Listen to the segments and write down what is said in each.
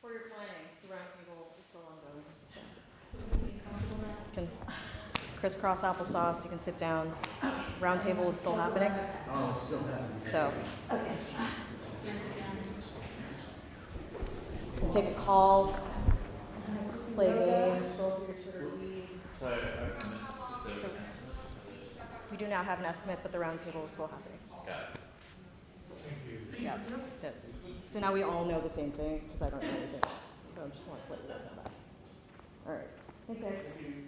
For your planning, the roundtable is still ongoing. So. So we can be comfortable now? You can crisscross applesauce, you can sit down. Roundtable is still happening. Oh, it's still happening. So Okay. Can I sit down? you can take a call, play a game, scroll through your Twitter feed. So I missed if there was an estimate for We do not have an estimate, but the roundtable is still happening. those. Got it. Yeah, that's, so now we all know the same thing, because I don't know anything else. So I just want to let you guys know that. All right. Thanks, guys. Thank you.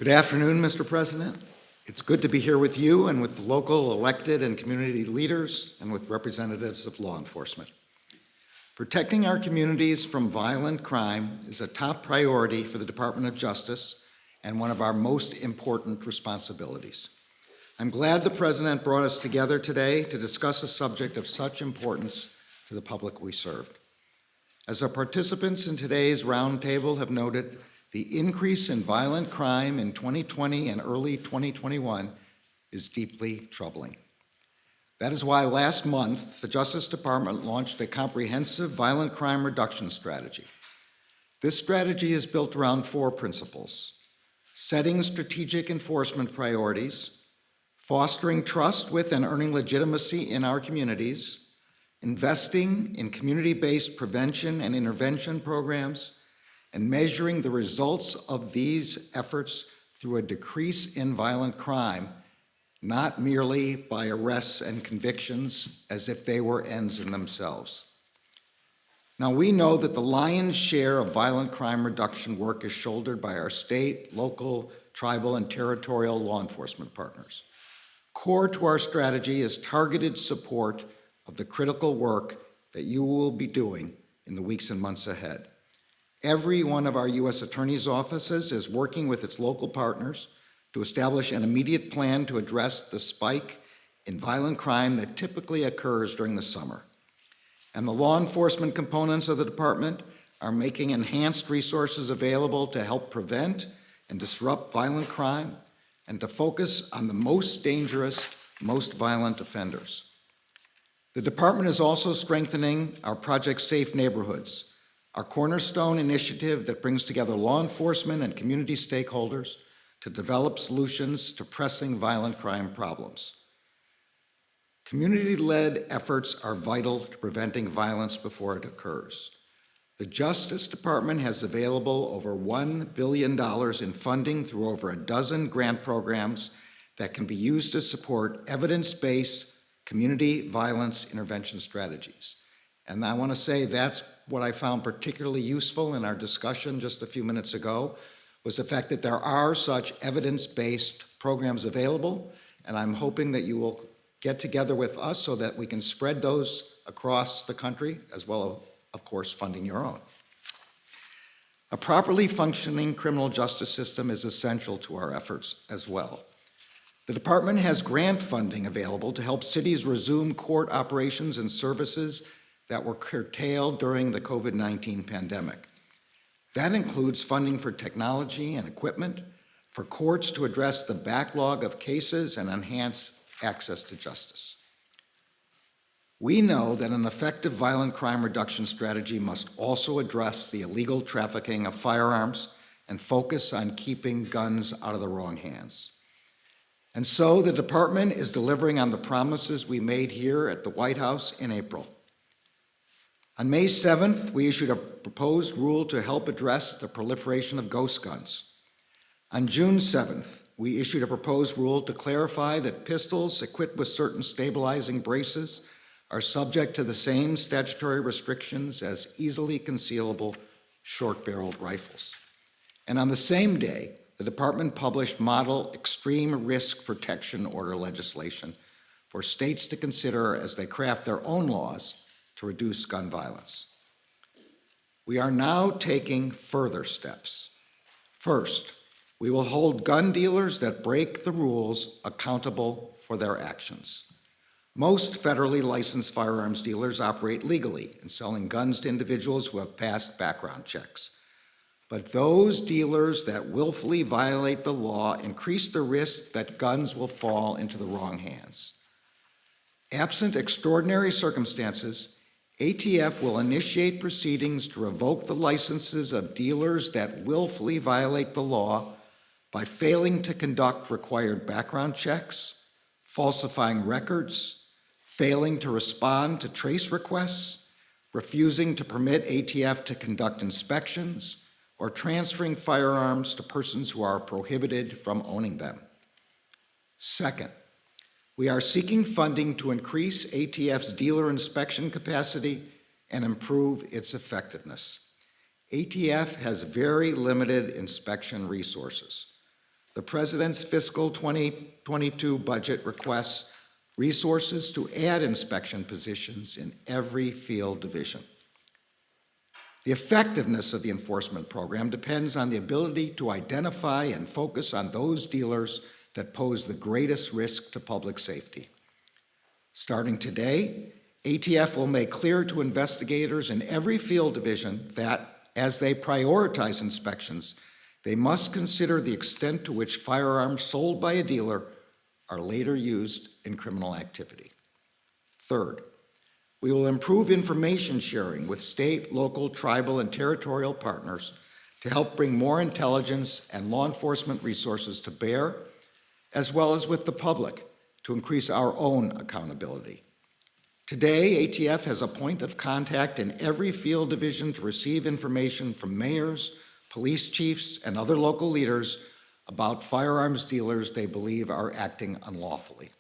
Good afternoon, Mr. President. It's good to be here with you and with the local elected and community leaders and with representatives of law enforcement. Protecting our communities from violent crime is a top priority for the Department of Justice and one of our most important responsibilities. I'm glad the President brought us together today to discuss a subject of such importance to the public we serve. As our participants in today's roundtable have noted, the increase in violent crime in 2020 and early 2021 is deeply troubling. That is why last month, the Justice Department launched a comprehensive violent crime reduction strategy. This strategy is built around 4 principles: setting strategic enforcement priorities, fostering trust with and earning legitimacy in our communities, investing in community-based prevention and intervention programs, and measuring the results of these efforts through a decrease in violent crime, not merely by arrests and convictions as if they were ends in themselves. Now, we know that the lion's share of violent crime reduction work is shouldered by our state, local, tribal, and territorial law enforcement partners. Core to our strategy is targeted support of the critical work that you will be doing in the weeks and months ahead. Every one of our U.S. Attorney's offices is working with its local partners to establish an immediate plan to address the spike in violent crime that typically occurs during the summer. And the law enforcement components of the department are making enhanced resources available to help prevent and disrupt violent crime and to focus on the most dangerous, most violent offenders. The department is also strengthening our Project Safe Neighborhoods, our cornerstone initiative that brings together law enforcement and community stakeholders to develop solutions to pressing violent crime problems. Community-led efforts are vital to preventing violence before it occurs. The Justice Department has available over $1 billion in funding through over a dozen grant programs that can be used to support evidence-based community violence intervention strategies. And I want to say that's what I found particularly useful in our discussion just a few minutes ago, was the fact that there are such evidence-based programs available, and I'm hoping that you will get together with us so that we can spread those across the country, as well as, of course, funding your own. A properly functioning criminal justice system is essential to our efforts as well. The department has grant funding available to help cities resume court operations and services that were curtailed during the COVID-19 pandemic. That includes funding for technology and equipment, for courts to address the backlog of cases and enhance access to justice. We know that an effective violent crime reduction strategy must also address the illegal trafficking of firearms and focus on keeping guns out of the wrong hands. And so the department is delivering on the promises we made here at the White House in April. On May 7th, we issued a proposed rule to help address the proliferation of ghost guns. On June 7th, we issued a proposed rule to clarify that pistols equipped with certain stabilizing braces are subject to the same statutory restrictions as easily concealable short-barreled rifles. And on the same day, the department published model extreme risk protection order legislation for states to consider as they craft their own laws to reduce gun violence. We are now taking further steps. First, we will hold gun dealers that break the rules accountable for their actions. Most federally licensed firearms dealers operate legally in selling guns to individuals who have passed background checks. But those dealers that willfully violate the law increase the risk that guns will fall into the wrong hands. Absent extraordinary circumstances, ATF will initiate proceedings to revoke the licenses of dealers that willfully violate the law by failing to conduct required background checks, falsifying records, failing to respond to trace requests, refusing to permit ATF to conduct inspections, or transferring firearms to persons who are prohibited from owning them. Second, we are seeking funding to increase ATF's dealer inspection capacity and improve its effectiveness. ATF has very limited inspection resources. The President's fiscal 2022 budget requests resources to add inspection positions in every field division. The effectiveness of the enforcement program depends on the ability to identify and focus on those dealers that pose the greatest risk to public safety. Starting today, ATF will make clear to investigators in every field division that, as they prioritize inspections, they must consider the extent to which firearms sold by a dealer are later used in criminal activity. Third, we will improve information sharing with state, local, tribal, and territorial partners to help bring more intelligence and law enforcement resources to bear, as well as with the public to increase our own accountability. Today, ATF has a point of contact in every field division to receive information from mayors, police chiefs, and other local leaders about firearms dealers they believe are acting unlawfully.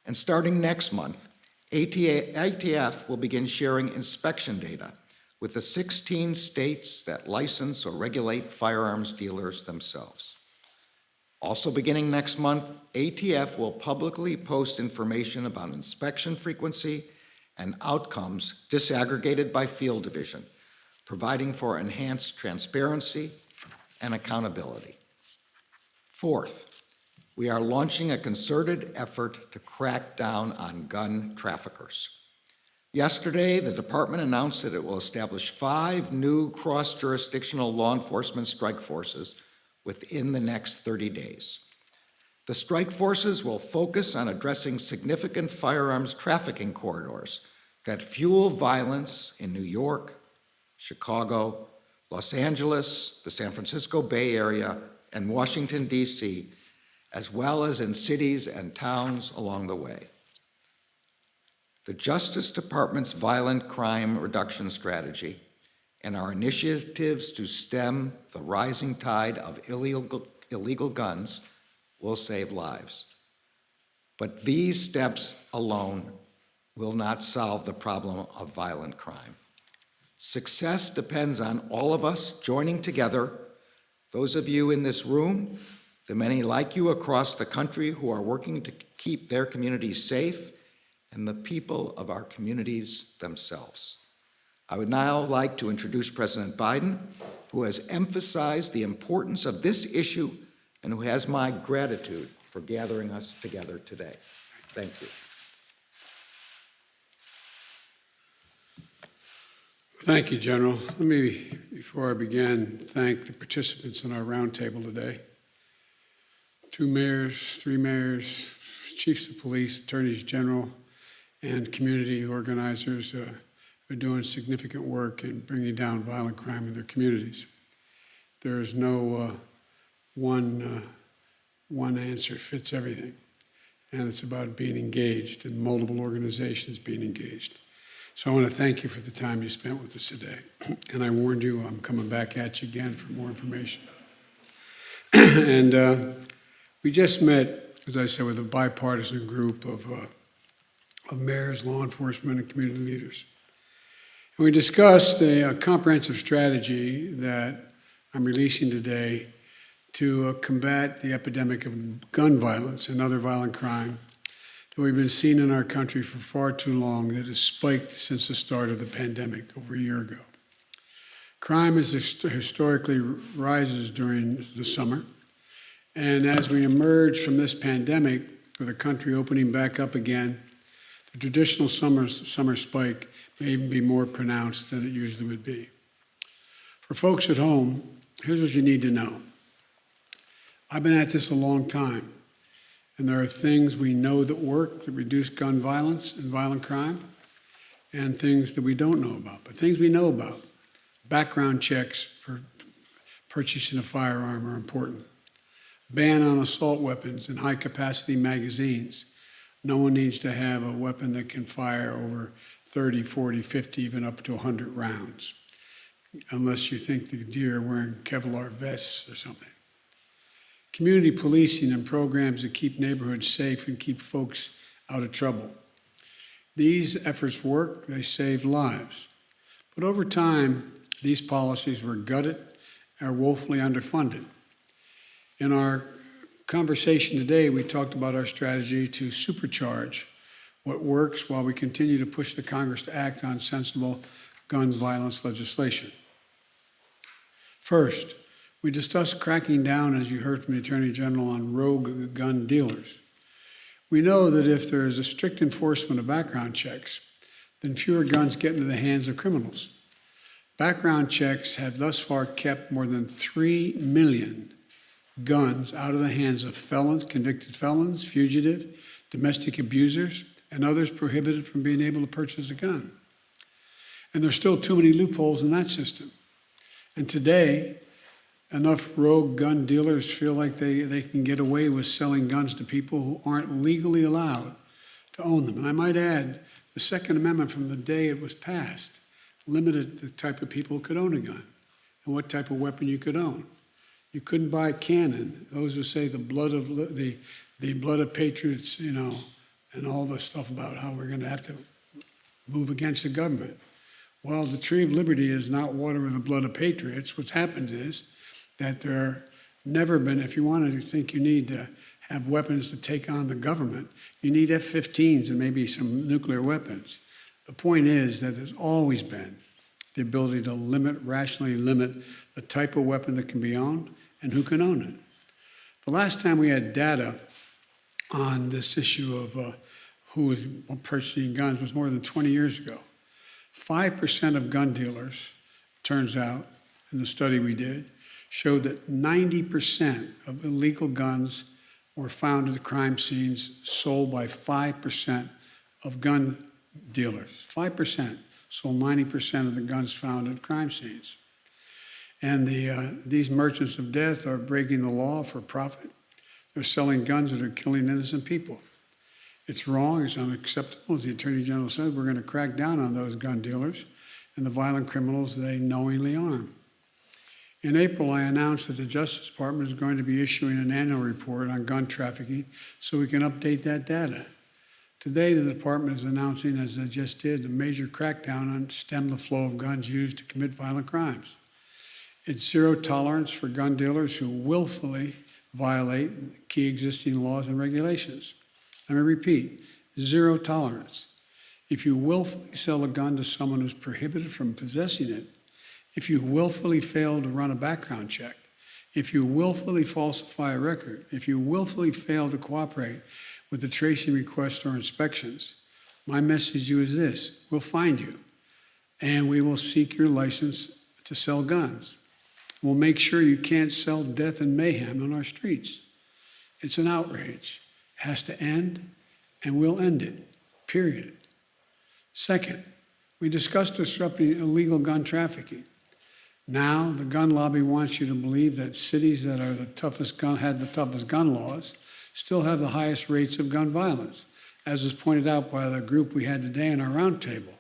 And starting next month, ATF will begin sharing inspection data with the 16 states that license or regulate firearms dealers themselves. Also beginning next month, ATF will publicly post information about inspection frequency and outcomes disaggregated by field division, providing for enhanced transparency and accountability. Fourth, we are launching a concerted effort to crack down on gun traffickers. Yesterday, the department announced that it will establish 5 new cross-jurisdictional law enforcement strike forces within the next 30 days. The strike forces will focus on addressing significant firearms trafficking corridors that fuel violence in New York, Chicago, Los Angeles, the San Francisco Bay Area, and Washington, D.C., as well as in cities and towns along the way. The Justice Department's violent crime reduction strategy and our initiatives to stem the rising tide of illegal guns will save lives. But these steps alone will not solve the problem of violent crime. Success depends on all of us joining together, those of you in this room, the many like you across the country who are working to keep their communities safe, and the people of our communities themselves. I would now like to introduce President Biden, who has emphasized the importance of this issue and who has my gratitude for gathering us together today. Thank you. Thank you, General. Let me, before I begin, thank the participants in our roundtable today. 2 mayors, 3 mayors, chiefs of police, attorneys general, and community organizers are doing significant work in bringing down violent crime in their communities. There is no one answer fits everything, and it's about being engaged and multiple organizations being engaged. So I want to thank you for the time you spent with us today. And I warned you I'm coming back at you again for more information. And we just met, as I said, with a bipartisan group of mayors, law enforcement, and community leaders. And we discussed a comprehensive strategy that I'm releasing today to combat the epidemic of gun violence and other violent crime that we've been seeing in our country for far too long, that has spiked since the start of the pandemic over a year ago. Crime historically rises during the summer, and as we emerge from this pandemic, with the country opening back up again, the traditional summer spike may even be more pronounced than it usually would be. For folks at home, here's what you need to know. I've been at this a long time, and there are things we know that work that reduce gun violence and violent crime, and things that we don't know about. But things we know about, background checks for purchasing a firearm are important. Ban on assault weapons and high-capacity magazines. No one needs to have a weapon that can fire over 30, 40, 50, even up to 100 rounds, unless you think the deer are wearing Kevlar vests or something. Community policing and programs that keep neighborhoods safe and keep folks out of trouble. These efforts work, they save lives. But over time, these policies were gutted and are woefully underfunded. In our conversation today, we talked about our strategy to supercharge what works while we continue to push the Congress to act on sensible gun violence legislation. First, we discussed cracking down, as you heard from the Attorney General, on rogue gun dealers. We know that if there is a strict enforcement of background checks, then fewer guns get into the hands of criminals. Background checks have thus far kept more than 3 million guns out of the hands of felons, convicted felons, fugitive, domestic abusers, and others prohibited from being able to purchase a gun. And there's still too many loopholes in that system. And today, enough rogue gun dealers feel like they can get away with selling guns to people who aren't legally allowed to own them. And I might add, the Second Amendment from the day it was passed limited the type of people who could own a gun and what type of weapon you could own. You couldn't buy a cannon. Those who say the blood of patriots, and all the stuff about how we're going to have to move against the government. Well, the tree of liberty is not water with the blood of patriots. What's happened is that there never been, if you want to think you need to have weapons to take on the government, you need F-15s and maybe some nuclear weapons. The point is that there's always been the ability to rationally limit the type of weapon that can be owned and who can own it. The last time we had data on this issue of who was purchasing guns was more than 20 years ago. 5% of gun dealers, turns out, in the study we did, showed that 90% of illegal guns were found at the crime scenes sold by 5% of gun dealers. 5% sold 90% of the guns found at crime scenes. And these merchants of death are breaking the law for profit. They're selling guns that are killing innocent people. It's wrong, it's unacceptable. As the Attorney General said, we're going to crack down on those gun dealers and the violent criminals they knowingly arm. In April, I announced that the Justice Department is going to be issuing an annual report on gun trafficking so we can update that data. Today, the department is announcing, as I just did, a major crackdown on stem the flow of guns used to commit violent crimes. It's zero tolerance for gun dealers who willfully violate key existing laws and regulations. Let me repeat, zero tolerance. If you willfully sell a gun to someone who's prohibited from possessing it, if you willfully fail to run a background check, if you willfully falsify a record, if you willfully fail to cooperate with the tracing requests or inspections, my message to you is this: we'll find you, and we will seek your license to sell guns. We'll make sure you can't sell death and mayhem on our streets. It's an outrage. It has to end, and we'll end it, period. Second, we discussed disrupting illegal gun trafficking. Now, the gun lobby wants you to believe that cities that are had the toughest gun laws still have the highest rates of gun violence, as was pointed out by the group we had today in our roundtable.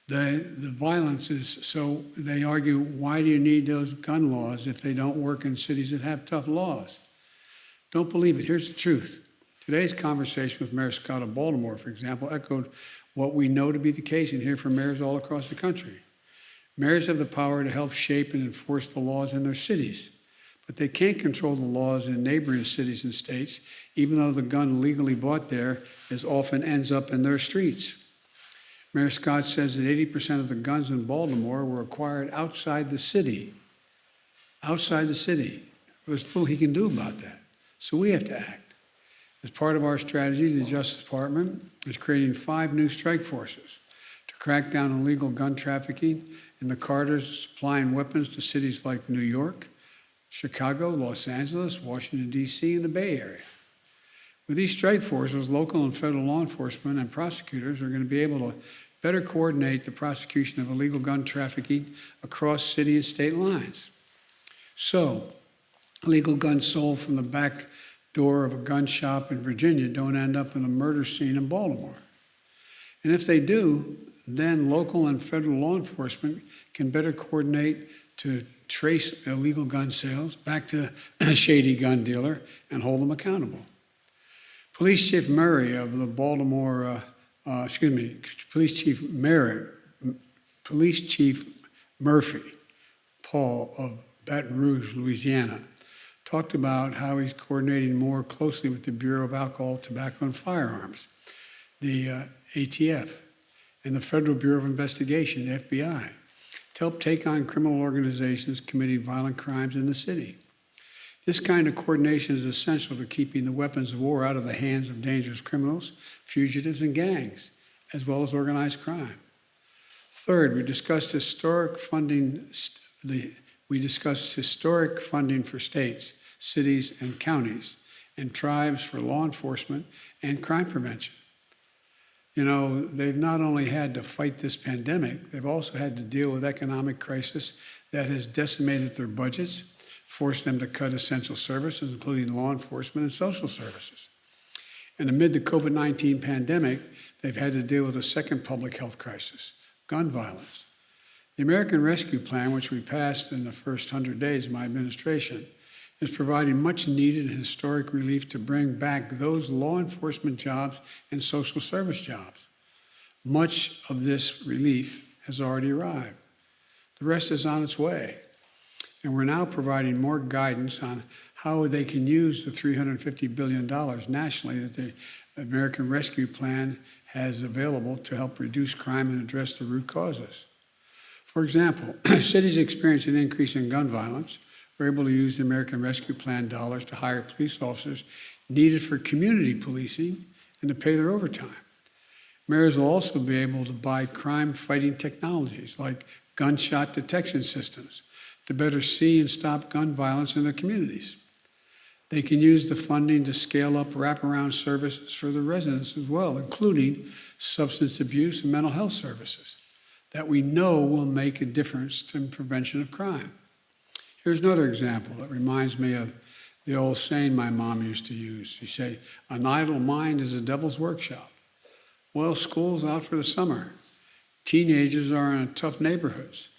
The violence is, so they argue, why do you need those gun laws if they don't work in cities that have tough laws? Don't believe it. Here's the truth. Today's conversation with Mayor Scott of Baltimore, for example, echoed what we know to be the case and hear from mayors all across the country. Mayors have the power to help shape and enforce the laws in their cities, but they can't control the laws in neighboring cities and states, even though the gun legally bought there as often ends up in their streets. Mayor Scott says that 80% of the guns in Baltimore were acquired outside the city. Outside the city. There's little he can do about that. So we have to act. As part of our strategy, the Justice Department is creating 5 new strike forces to crack down on illegal gun trafficking in the corridors supplying weapons to cities like New York, Chicago, Los Angeles, Washington, D.C., and the Bay Area. With these strike forces, local and federal law enforcement and prosecutors are going to be able to better coordinate the prosecution of illegal gun trafficking across city and state lines. So, illegal guns sold from the back door of a gun shop in Virginia don't end up in a murder scene in Baltimore. And if they do, then local and federal law enforcement can better coordinate to trace illegal gun sales back to a shady gun dealer and hold them accountable. Police Chief Murray of the Police Chief Merrick, Police Chief Murphy, Paul of Baton Rouge, Louisiana, talked about how he's coordinating more closely with the Bureau of Alcohol, Tobacco, and Firearms, the ATF, and the Federal Bureau of Investigation, the FBI, to help take on criminal organizations committing violent crimes in the city. This kind of coordination is essential to keeping the weapons of war out of the hands of dangerous criminals, fugitives, and gangs, as well as organized crime. Third, we discussed historic funding for states, cities, and counties, and tribes for law enforcement and crime prevention. You know, they've not only had to fight this pandemic, they've also had to deal with economic crisis that has decimated their budgets, forced them to cut essential services, including law enforcement and social services. And amid the COVID-19 pandemic, they've had to deal with a second public health crisis, gun violence. The American Rescue Plan, which we passed in the first 100 days of my administration, is providing much needed and historic relief to bring back those law enforcement jobs and social service jobs. Much of this relief has already arrived. The rest is on its way. And we're now providing more guidance on how they can use the $350 billion nationally that the American Rescue Plan has available to help reduce crime and address the root causes. For example, cities experiencing an increase in gun violence are able to use the American Rescue Plan dollars to hire police officers needed for community policing and to pay their overtime. Mayors will also be able to buy crime-fighting technologies like gunshot detection systems to better see and stop gun violence in their communities. They can use the funding to scale up wraparound services for the residents as well, including substance abuse and mental health services that we know will make a difference in prevention of crime. Here's another example that reminds me of the old saying my mom used to use. She said, "An idle mind is a devil's workshop." Well, school's out for the summer. Teenagers are in tough neighborhoods.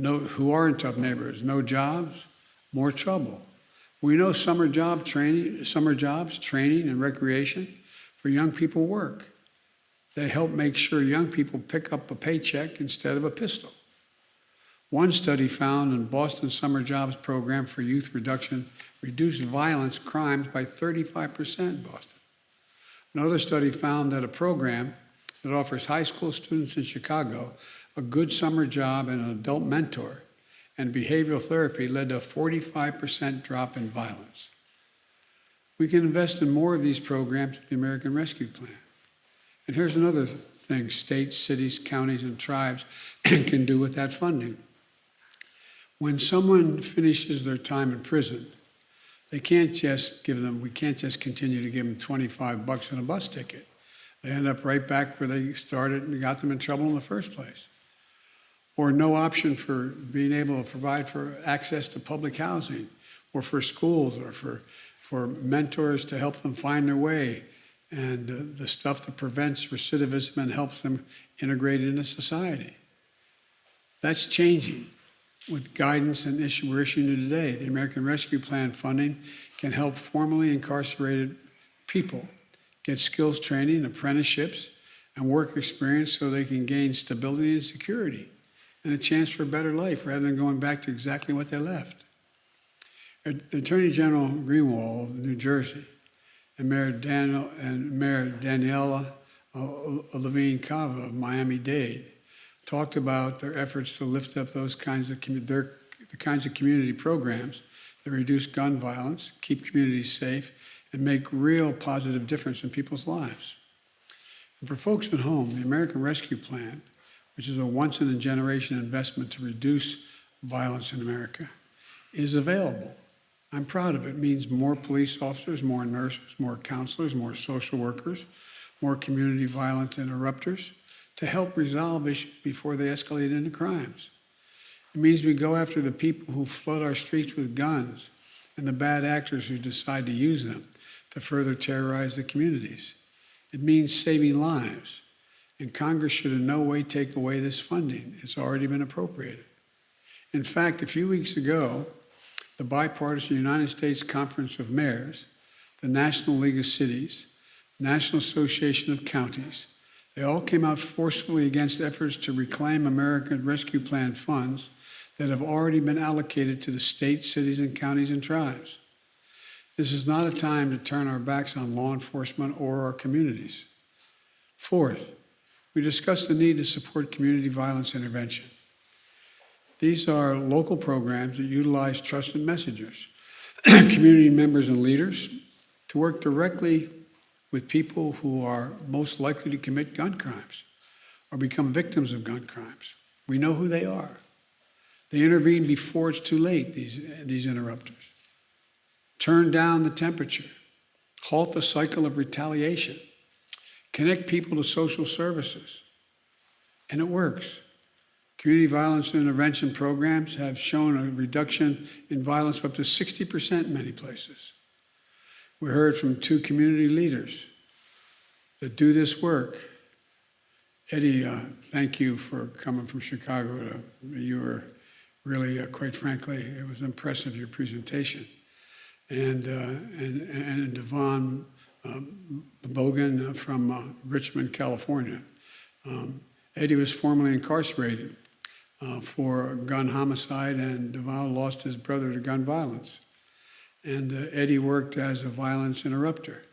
Who are in tough neighborhoods? No jobs, more trouble. We know summer jobs, training, and recreation for young people work. They help make sure young people pick up a paycheck instead of a pistol. One study found in Boston Summer Jobs Program for Youth Reduction reduced violence crimes by 35% in Boston. Another study found that a program that offers high school students in Chicago a good summer job and an adult mentor and behavioral therapy led to a 45% drop in violence. We can invest in more of these programs with the American Rescue Plan. And here's another thing states, cities, counties, and tribes can do with that funding. When someone finishes their time in prison, we can't just continue to give them $25 and a bus ticket. They end up right back where they started and got them in trouble in the first place. Or no option for being able to provide for access to public housing, or for schools, or for mentors to help them find their way, and the stuff that prevents recidivism and helps them integrate into society. That's changing with guidance and we're issuing today. The American Rescue Plan funding can help formerly incarcerated people get skills training, apprenticeships, and work experience so they can gain stability and security and a chance for a better life rather than going back to exactly what they left. Attorney General Greenwald of New Jersey and Mayor Daniela Levine Cava of Miami-Dade talked about their efforts to lift up those kinds of community programs that reduce gun violence, keep communities safe, and make real positive difference in people's lives. And for folks at home, the American Rescue Plan, which is a once-in-a-generation investment to reduce violence in America, is available. I'm proud of it. It means more police officers, more nurses, more counselors, more social workers, more community violence interrupters to help resolve issues before they escalate into crimes. It means we go after the people who flood our streets with guns and the bad actors who decide to use them to further terrorize the communities. It means saving lives. And Congress should in no way take away this funding. It's already been appropriated. In fact, a few weeks ago, the bipartisan United States Conference of Mayors, the National League of Cities, National Association of Counties, they all came out forcefully against efforts to reclaim American Rescue Plan funds that have already been allocated to the states, cities, and counties and tribes. This is not a time to turn our backs on law enforcement or our communities. Fourth, we discussed the need to support community violence intervention. These are local programs that utilize trusted messengers, community members and leaders, to work directly with people who are most likely to commit gun crimes or become victims of gun crimes. We know who they are. They intervene before it's too late, these interrupters. Turn down the temperature, halt the cycle of retaliation, connect people to social services, and it works. Community violence intervention programs have shown a reduction in violence of up to 60% in many places. We heard from 2 community leaders that do this work. Eddie, thank you for coming from Chicago. You were really, quite frankly, it was impressive, your presentation. And Devon Bogan from Richmond, California. Eddie was formerly incarcerated for gun homicide, and Devon lost his brother to gun violence. And Eddie worked as a violence interrupter.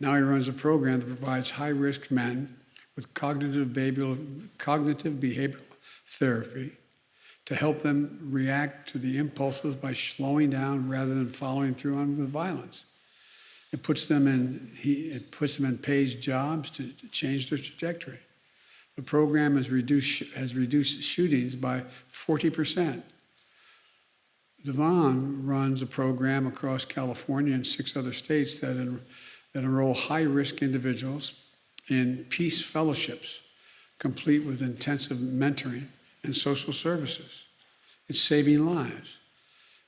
Now he runs a program that provides high-risk men with cognitive behavioral therapy to help them react to the impulses by slowing down rather than following through on the violence. It puts them in paid jobs to change their trajectory. The program has reduced shootings by 40%. Devon runs a program across California and 6 other states that enroll high-risk individuals in peace fellowships, complete with intensive mentoring and social services. It's saving lives.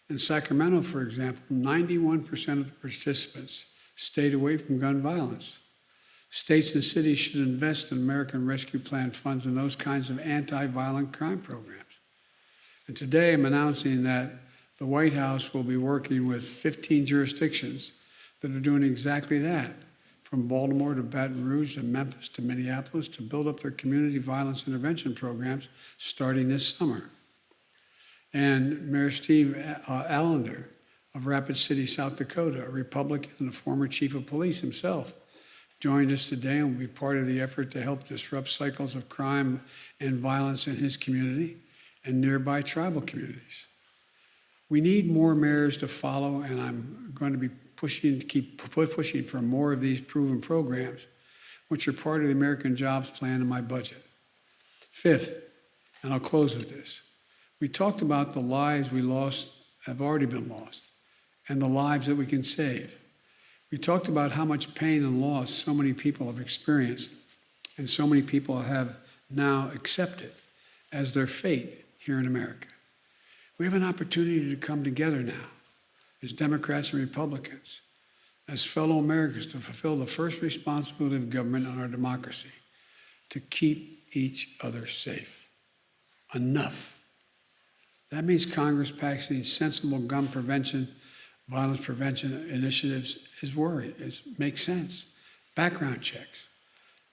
In Sacramento, for example, 91% of the participants stayed away from gun violence. States and cities should invest in American Rescue Plan funds in those kinds of anti-violent crime programs. And today I'm announcing that the White House will be working with 15 jurisdictions that are doing exactly that, from Baltimore to Baton Rouge to Memphis to Minneapolis, to build up their community violence intervention programs starting this summer. And Mayor Steve Allender of Rapid City, South Dakota, a Republican and a former chief of police himself, joined us today and will be part of the effort to help disrupt cycles of crime and violence in his community and nearby tribal communities. We need more mayors to follow, and I'm going to be keep pushing for more of these proven programs, which are part of the American Jobs Plan in my budget. Fifth, and I'll close with this, we talked about the lives we lost have already been lost and the lives that we can save. We talked about how much pain and loss so many people have experienced and so many people have now accepted as their fate here in America. We have an opportunity to come together now as Democrats and Republicans, as fellow Americans, to fulfill the first responsibility of government on our democracy, to keep each other safe. Enough. That means Congress passing sensible gun prevention, violence prevention initiatives makes sense. Background checks,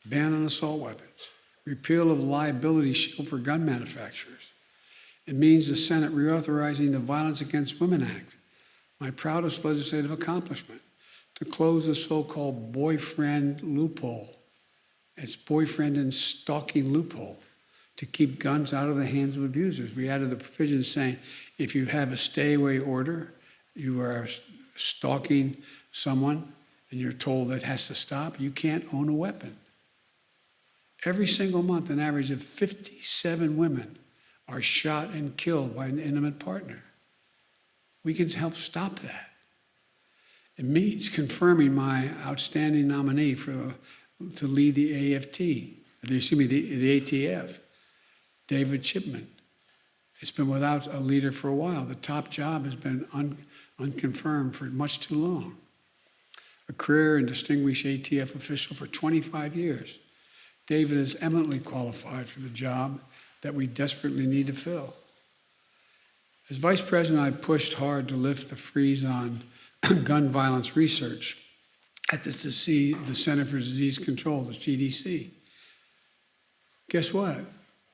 ban on assault weapons, repeal of liability shield for gun manufacturers. It means the Senate reauthorizing the Violence Against Women Act, my proudest legislative accomplishment, to close the so-called boyfriend loophole. It's boyfriend and stalking loophole to keep guns out of the hands of abusers. We added the provision saying if you have a stay-away order, you are stalking someone and you're told that has to stop, you can't own a weapon. Every single month, an average of 57 women are shot and killed by an intimate partner. We can help stop that. It means confirming my outstanding nominee to lead the the ATF, David Chipman. It's been without a leader for a while. The top job has been unconfirmed for much too long. A career and distinguished ATF official for 25 years, David is eminently qualified for the job that we desperately need to fill. As Vice President, I pushed hard to lift the freeze on gun violence research at the Center for Disease Control, the CDC. Guess what?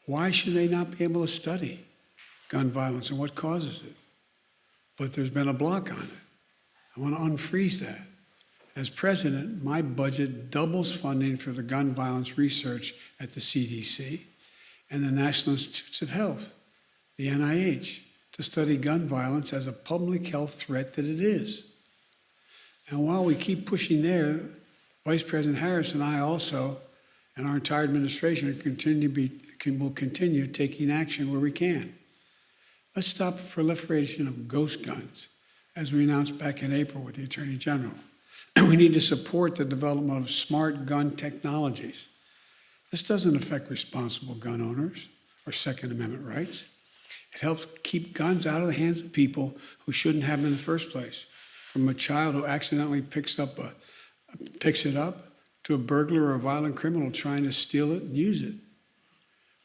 Why should they not be able to study gun violence and what causes it? But there's been a block on it. I want to unfreeze that. As president, my budget doubles funding for the gun violence research at the CDC and the National Institutes of Health, the NIH, to study gun violence as a public health threat that it is. And while we keep pushing there, Vice President Harris and I also, and our entire administration, will continue taking action where we can. Let's stop the proliferation of ghost guns, as we announced back in April with the Attorney General. We need to support the development of smart gun technologies. This doesn't affect responsible gun owners or Second Amendment rights. It helps keep guns out of the hands of people who shouldn't have them in the first place, from a child who accidentally picks it up to a burglar or a violent criminal trying to steal it and use it.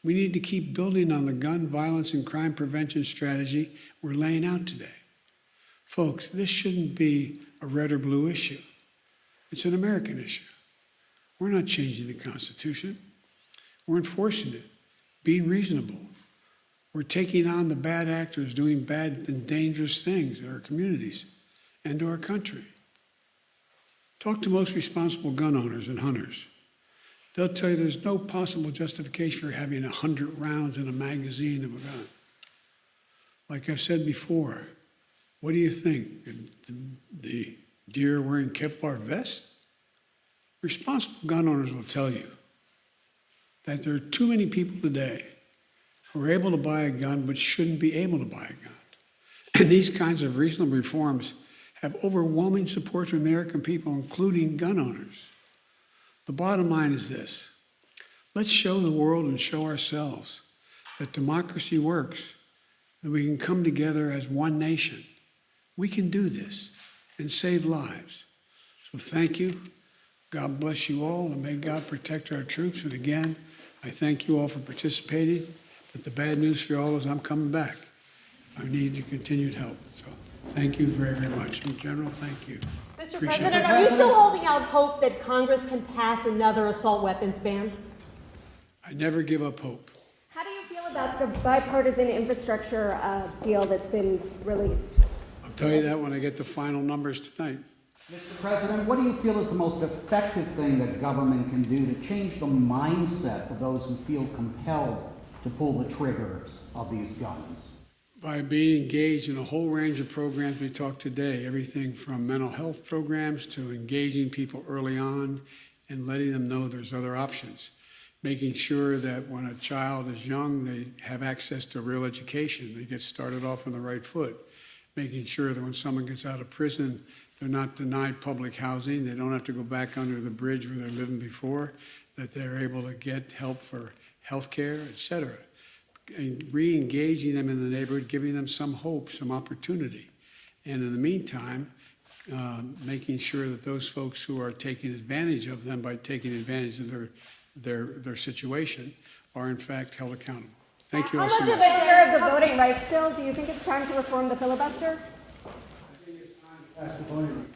We need to keep building on the gun violence and crime prevention strategy we're laying out today. Folks, this shouldn't be a red or blue issue. It's an American issue. We're not changing the Constitution. We're enforcing it, being reasonable. We're taking on the bad actors doing bad and dangerous things in our communities and to our country. Talk to most responsible gun owners and hunters. They'll tell you there's no possible justification for having 100 rounds in a magazine of a gun. Like I've said before, what do you think? The deer wearing Kevlar vest? Responsible gun owners will tell you that there are too many people today who are able to buy a gun but shouldn't be able to buy a gun. And these kinds of reasonable reforms have overwhelming support from American people, including gun owners. The bottom line is this: let's show the world and show ourselves that democracy works, that we can come together as one nation. We can do this and save lives. So thank you. God bless you all, and may God protect our troops. And again, I thank you all for participating. But the bad news for you all is I'm coming back. I need your continued help. So thank you very, very much. In general, thank you. Mr. Appreciate President, it. are you still holding out hope that Congress can pass another assault weapons ban? I never give up hope. How do you feel about the bipartisan infrastructure deal that's been released? I'll tell you that when I get the final numbers tonight. Mr. President, what do you feel is the most effective thing that government can do to change the mindset of those who feel compelled to pull the triggers of these guns? By being engaged in a whole range of programs we talked today, everything from mental health programs to engaging people early on and letting them know there's other options. Making sure that when a child is young, they have access to real education. They get started off on the right foot. Making sure that when someone gets out of prison, they're not denied public housing. They don't have to go back under the bridge where they're living before, that they're able to get help for health care, et cetera. And re-engaging them in the neighborhood, giving them some hope, some opportunity. And in the meantime, making sure that those folks who are taking advantage of them by taking advantage of their situation are in fact held accountable. Thank you all so much. How much of a care of the voting rights bill? Do you think it's time to reform the filibuster? I think it's time to pass the voting rights.